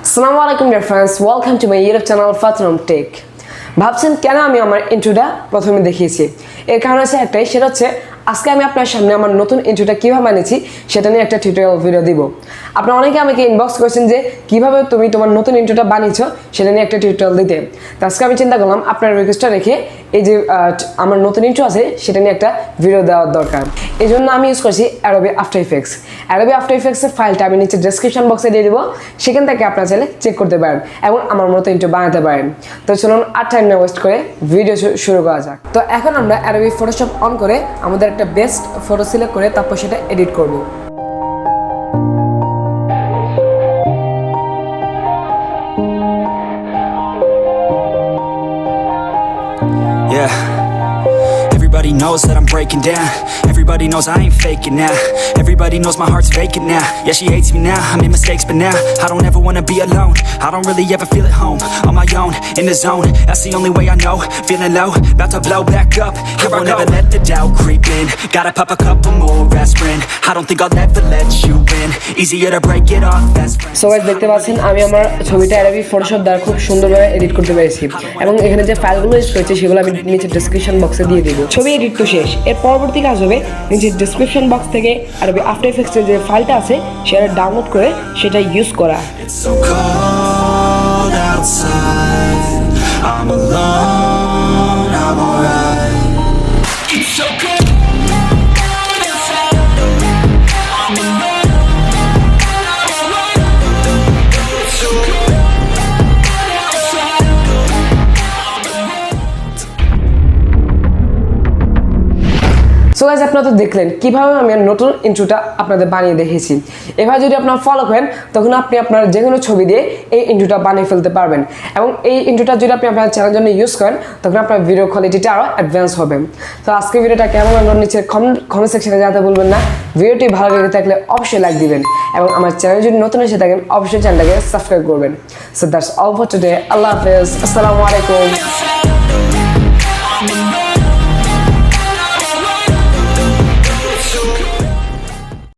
Assalamu alaikum dear friends, welcome to my YouTube channel Fateen homeTech. ভাবছেন কেন আমি আমার ইন্ট্রোটা প্রথমে দেখিয়েছি? এর কারণ হচ্ছে একটাই, সেটা হচ্ছে আজকে আমি আপনার সামনে আমার নতুন ইন্ট্রোটা কিভাবে বানিয়েছি সেটা নিয়ে একটা টিউটোরিয়াল ভিডিও দিব। আপনারা অনেকে আমাকে ইনবক্স করেছেন যে কিভাবে তুমি তোমার নতুন ইন্ট্রোটা বানিয়েছো সেটা নিয়ে একটা টিউটোরিয়াল দিতে। তো আজকে আমি চিন্তা করলাম আপনার রিকোয়েস্টটা রেখে এই যে আমার নতুন ইন্ট্রো আছে সেটা নিয়ে একটা ভিডিও দেওয়ার দরকার। এই জন্য আমি ইউজ করছি Adobe After Effects. Adobe After ইফেক্টসের ফাইলটা আমি নিচে ডেসক্রিপশন বক্সে দিয়ে দেবো, সেখান থেকে আপনারা চাইলে চেক করতে পারেন এবং আমার মতো ইন্ট্রো বানাতে পারেন। তো চলুন আর টাইম না ওয়েস্ট করে ভিডিও শুরু করা যাক। তো এখন আমরা অ্যাডোবি ফটোশপ অন করে আমাদের একটা বেস্ট ফটো সিলেক্ট করে তারপর সেটা এডিট করব। Yeah, everybody knows that I'm breaking down. Everybody knows I ain't faking now. Everybody knows my heart's vacant now. Yeah, she hates me now, I made mistakes but now I don't ever wanna be alone. I don't really ever feel at home. On my own, in the zone, that's the only way I know. Feeling low, about to blow back up. Here I won't ever let the doubt creep in. Gotta pop a couple more aspirin. I don't think I'll ever let you in. Easier to break it off best friends. So guys, দেখতে পাচ্ছেন আমি আমার ছবিটা Adobe Photoshop দ্বারা খুব সুন্দরভাবে edit করতে পেরেছি এবং এখানে যে ফাইলগুলো ইউজ করেছি সেগুলো আমি নিচে ডেসক্রিপশন বক্সে দিয়ে দেবো। ছবি এডিট তো শেষ, এর পরবর্তী কাজ হবে নিচে ডেসক্রিপশন বক্স থেকে অ্যাডোবি আফটার ইফেক্টসের যে ফাইলটা আছে সেটা ডাউনলোড করে সেটা ইউজ করা। It's so cold outside. I'm alone, I'm alright. It's so cold outside. I'm alone, I'm alright. It's so cold outside. So guys, আপনারা তো দেখলেন কিভাবে আমি নতুন ইন্ট্রোটা আপনাদের বানিয়ে দেখেছি। এভাবে যদি আপনারা ফলো করেন তখন আপনি আপনার যে কোনো ছবি দিয়ে এই ইন্ট্রোটা বানিয়ে ফেলতে পারবেন এবং এই ইন্ট্রোটা যদি আপনি আপনার চ্যানেলের জন্য ইউজ করেন তখন আপনার ভিডিও কোয়ালিটিটা আরও অ্যাডভান্স হবে। তো আজকে ভিডিওটা কেমন লাগলো নিচে কমেন্ট সেকশনে জানাতে ভুলবেন না। ভিডিওটি ভালো লেগে থাকলে অবশ্যই লাইক দিবেন এবং আমার চ্যানেল যদি নতুন এসে থাকেন অবশ্যই চ্যানেলটাকে সাবস্ক্রাইব করবেন। So that's all for today. আল্লাহ হাফেজ, আসসালামু আলাইকুম।